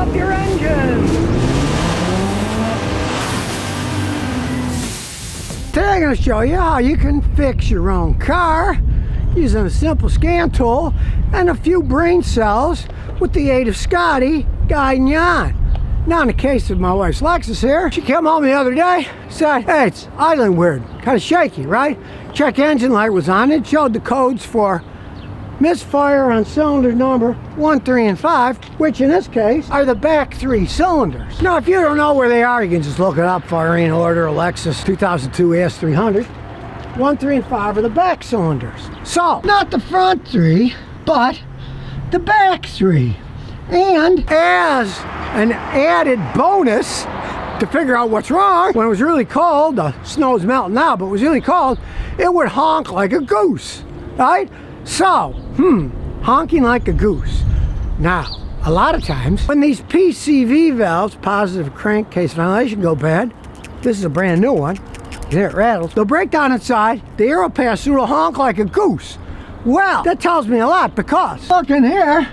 up your engine. Today I'm going to show you how you can fix your own car using a simple scan tool and a few brain cells with the aid of Scotty guiding you on. Now in the case of my wife's Lexus here, she came home the other day, said, hey, it's idling weird, kind of shaky, right? Check engine light was on, it showed the codes for misfire on cylinder number 1, 3, and 5, which in this case are the back 3 cylinders. Now if you don't know where they are, you can just look it up, firing order, Lexus 2002 AS300. 1, 3, and 5 are the back cylinders. So, not the front 3, but the back 3. And as an added bonus to figure out what's wrong, when it was really cold, the snow's melting now, but it was really cold, it would honk like a goose, right? So, honking like a goose. Now, a lot of times, when these PCV valves, positive crankcase ventilation, go bad, this is a brand new one, there it rattles, they'll break down inside, the air will pass through, it'll honk like a goose. Well, that tells me a lot because, look in here,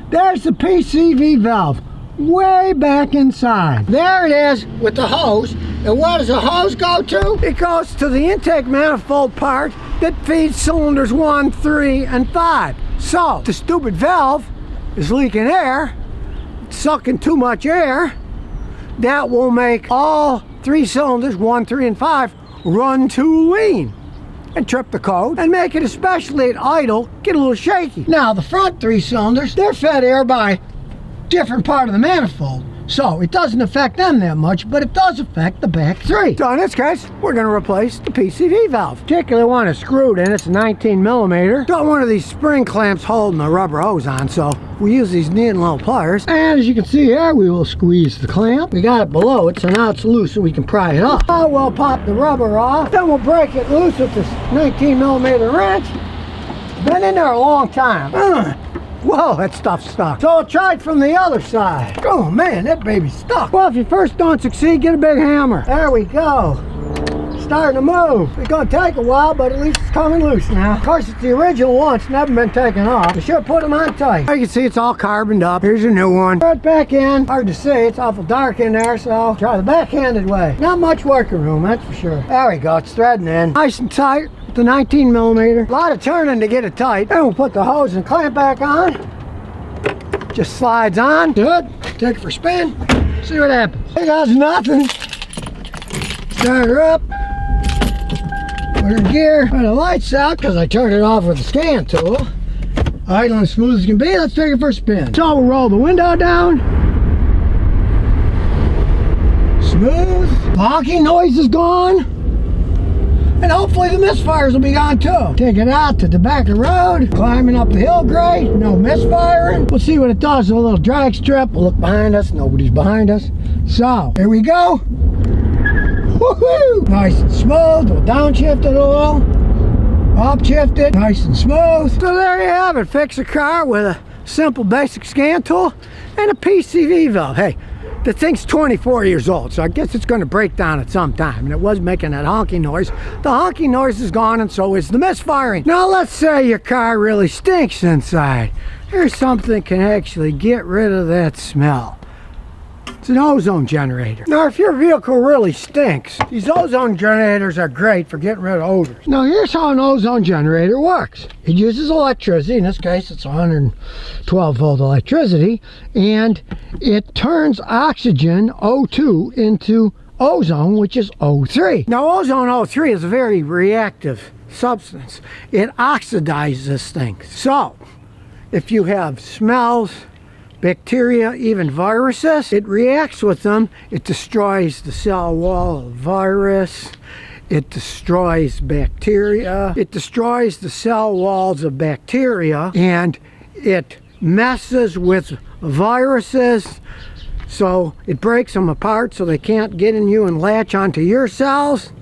there's the PCV valve, way back inside. There it is with the hose. And what does the hose go to? It goes to the intake manifold part that feeds cylinders 1, 3, and 5. So, the stupid valve is leaking air, sucking too much air. That will make all 3 cylinders, 1, 3, and 5, run too lean and trip the code and make it, especially at idle, get a little shaky. Now the front 3 cylinders, they're fed air by different part of the manifold, so it doesn't affect them that much, but it does affect the back 3. So in this case, we're going to replace the PCV valve. Particularly one is screwed in, it's a 19mm. Got one of these spring clamps holding the rubber hose on, so we use these neat little pliers. And as you can see here, we will squeeze the clamp. We got it below it, so now it's loose, so we can pry it off. Now we'll pop the rubber off, then we'll break it loose with this 19mm wrench. Been in there a long time. Whoa, that stuff's stuck. So I'll try it from the other side. Oh man, that baby's stuck. Well, if you first don't succeed, get a big hammer. There we go. Starting to move. It's gonna take a while, but at least it's coming loose now. Of course, it's the original one. It's never been taken off. We should put them on tight. You can see it's all carboned up. Here's a new one. Right back in. Hard to see. It's awful dark in there, so try the backhanded way. Not much working room, that's for sure. There we go. It's threading in. Nice and tight. The 19mm. A lot of turning to get it tight. Then we'll put the hose and clamp back on. Just slides on. Good. Take it for a spin. See what happens. It does nothing. Start her up. Put her in gear. Put the lights out because I turned it off with the scan tool. Idling as smooth as can be. Let's take it for a spin. So we'll roll the window down. Smooth. Honking noise is gone. And hopefully the misfires will be gone too. Take it out to the back of the road, climbing up the hill grade, no misfiring. We'll see what it does with a little drag strip. We'll look behind us, nobody's behind us. So, here we go. Woohoo! Nice and smooth, we'll downshift it a little. Upshift it, nice and smooth. So there you have it, fix a car with a simple basic scan tool and a PCV valve. Hey, the thing's 24 years old, so I guess it's going to break down at some time. And it was making that honking noise. The honking noise is gone, and so is the misfiring. Now, let's say your car really stinks inside. Here's something that can actually get rid of that smell. It's an ozone generator. Now, if your vehicle really stinks, these ozone generators are great for getting rid of odors. Now, here's how an ozone generator works. It uses electricity. In this case, it's 112 volt electricity, and it turns oxygen, O2, into ozone, which is O3. Now, ozone O3 is a very reactive substance. It oxidizes things. So, if you have smells, bacteria, even viruses, it reacts with them. It destroys the cell wall of virus. It destroys bacteria. It destroys the cell walls of bacteria, and it messes with viruses. So it breaks them apart so they can't get in you and latch onto your cells.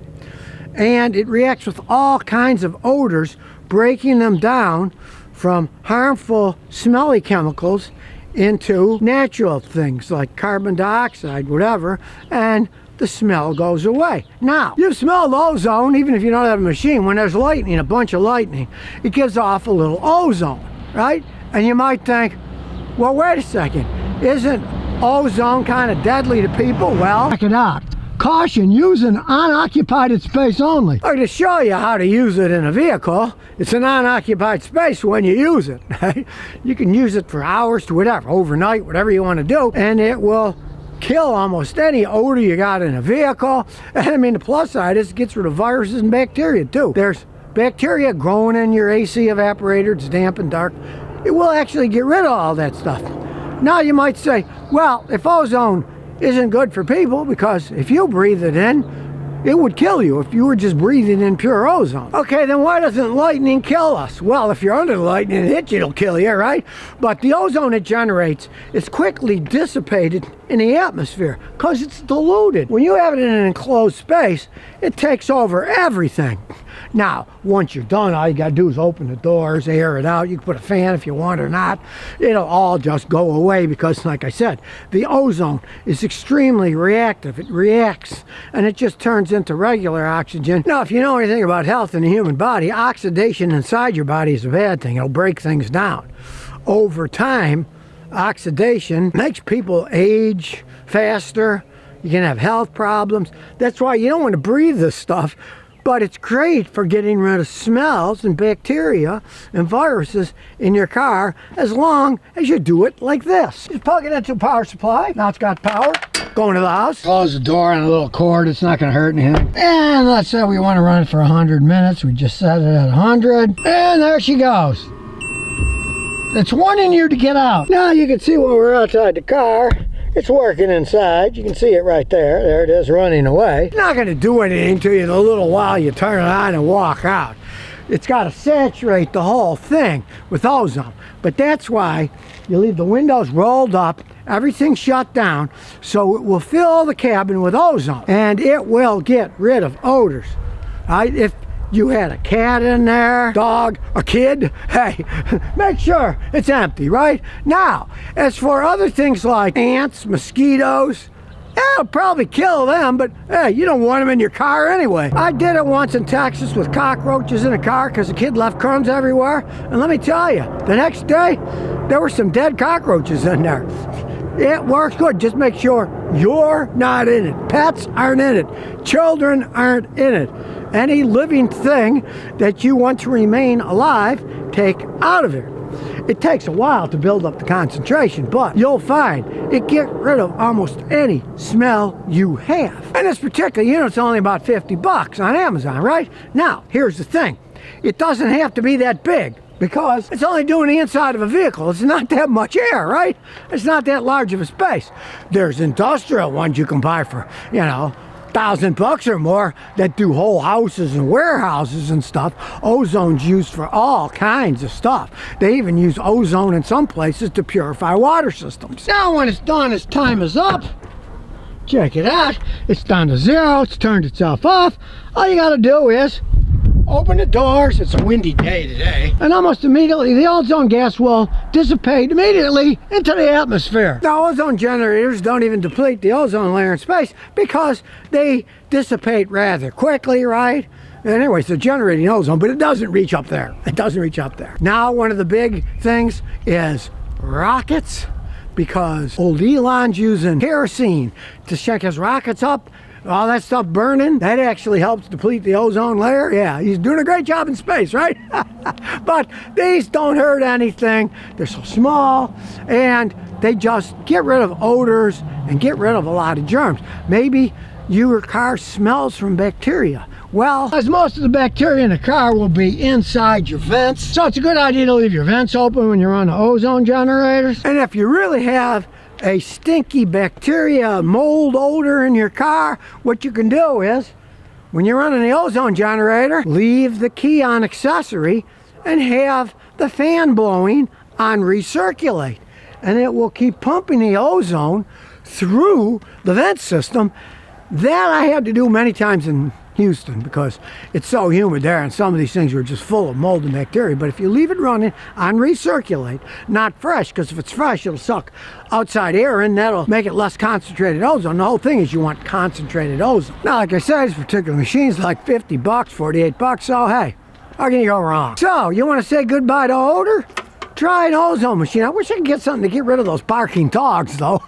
And it reacts with all kinds of odors, breaking them down from harmful smelly chemicals into natural things like carbon dioxide, whatever, and the smell goes away. Now, you've smelled ozone, even if you don't have a machine. When there's lightning, a bunch of lightning, it gives off a little ozone, right? And you might think, well, wait a second, Isn't ozone kind of deadly to people? Well, check it out. Caution, using unoccupied space only. I'm going to show you how to use it in a vehicle. It's an unoccupied space when you use it. You can use it for hours to whatever, overnight, whatever you want to do, and it will kill almost any odor you got in a vehicle. And I mean, the plus side is it gets rid of viruses and bacteria too. There's bacteria growing in your AC evaporator. It's damp and dark. It will actually get rid of all that stuff. Now you might say, well, if ozone isn't good for people, because if you breathe it in, it would kill you if you were just breathing in pure ozone. Okay, then why doesn't lightning kill us? Well, if you're under the lightning and it hits you, it'll kill you, right? But the ozone it generates is quickly dissipated in the atmosphere because it's diluted. When you have it in an enclosed space, it takes over everything. Now, once you're done, all you gotta do is open the doors, air it out. You can put a fan if you want or not. It'll all just go away because, like I said, the ozone is extremely reactive. It reacts and it just turns into regular oxygen. Now, if you know anything about health in the human body, oxidation inside your body is a bad thing. It'll break things down. Over time, oxidation makes people age faster. You can have health problems. That's why you don't want to breathe this stuff. But it's great for getting rid of smells and bacteria and viruses in your car as long as you do it like this. Just plug it into a power supply. Now it's got power. Going to the house. Close the door on a little cord. It's not going to hurt anything. And let's say we want to run it for 100 minutes. We just set it at 100. And there she goes. It's warning you to get out. Now you can see when we're outside the car. It's working inside. You can see it right there. There it is running away. It's not going to do anything to you in a little while. You turn it on and walk out. It's got to saturate the whole thing with ozone. But that's why you leave the windows rolled up, everything shut down, so it will fill the cabin with ozone. And it will get rid of odors. If you had a cat in there, dog, a kid, hey, make sure it's empty, right? Now, as for other things like ants, mosquitoes, it'll probably kill them, but hey, you don't want them in your car anyway. I did it once in Texas with cockroaches in a car because a kid left crumbs everywhere. And let me tell you, the next day, there were some dead cockroaches in there. It works good. Just make sure you're not in it. Pets aren't in it. Children aren't in it. Any living thing that you want to remain alive, take out of it. It takes a while to build up the concentration, but you'll find it gets rid of almost any smell you have. And this particular unit's only about 50 bucks on Amazon, right? Now, here's the thing. It doesn't have to be that big, because it's only doing the inside of a vehicle. It's not that much air, right? It's not that large of a space. There's industrial ones you can buy for, $1,000 or more that do whole houses and warehouses and stuff. Ozone's used for all kinds of stuff. They even use ozone in some places to purify water systems. Now when it's done, its time is up. Check it out. It's down to 0. It's turned itself off. All you gotta do is open the doors. It's a windy day today. And almost immediately, the ozone gas will dissipate immediately into the atmosphere. Now, ozone generators don't even deplete the ozone layer in space because they dissipate rather quickly, right? Anyways, they're generating ozone, but it doesn't reach up there. It doesn't reach up there. Now, one of the big things is rockets, because old Elon's using kerosene to check his rockets up. All that stuff burning, that actually helps deplete the ozone layer. Yeah, he's doing a great job in space, right? But these don't hurt anything. They're so small, and they just get rid of odors and get rid of a lot of germs. Maybe your car smells from bacteria. Well, as most of the bacteria in the car will be inside your vents, so it's a good idea to leave your vents open when you're on the ozone generators. And if you really have a stinky bacteria mold odor in your car, what you can do is, when you're running the ozone generator, leave the key on accessory and have the fan blowing on recirculate, and it will keep pumping the ozone through the vent system. That I had to do many times in Houston because it's so humid there, and some of these things are just full of mold and bacteria. But if you leave it running on recirculate, not fresh, because if it's fresh, it'll suck outside air and that'll make it less concentrated ozone. The whole thing is you want concentrated ozone. Now, like I said, this particular machine's like 50 bucks, 48 bucks, so hey, how can you go wrong? So, you want to say goodbye to odor? Try an ozone machine. I wish I could get something to get rid of those barking dogs, though.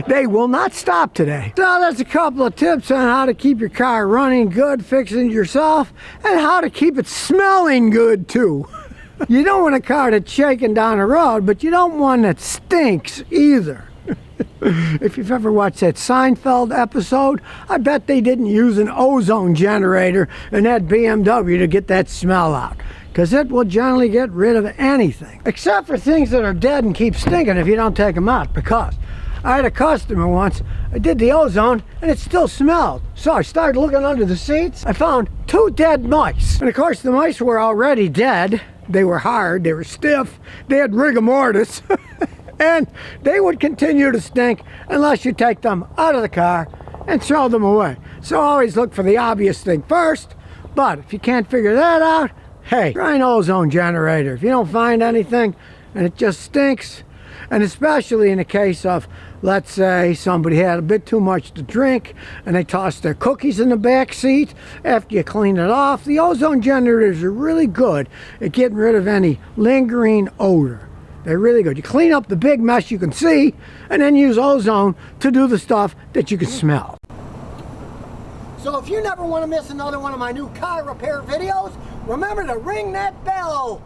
They will not stop today. So that's a couple of tips on how to keep your car running good, fixing it yourself, and how to keep it smelling good, too. You don't want a car that's shaking down the road, but you don't want one that stinks either. If you've ever watched that Seinfeld episode, I bet they didn't use an ozone generator in that BMW to get that smell out, because it will generally get rid of anything, except for things that are dead and keep stinking if you don't take them out. Because I had a customer once, I did the ozone and it still smelled. So I started looking under the seats. I found 2 dead mice. And of course the mice were already dead. They were hard, they were stiff, they had rigor mortis. And they would continue to stink unless you take them out of the car and throw them away. So always look for the obvious thing first. But if you can't figure that out, hey, try an ozone generator. If you don't find anything and it just stinks, and especially in the case of, let's say, somebody had a bit too much to drink and they tossed their cookies in the back seat after you clean it off, the ozone generators are really good at getting rid of any lingering odor. They're really good. You clean up the big mess you can see and then use ozone to do the stuff that you can smell. So if you never want to miss another one of my new car repair videos, remember to ring that bell.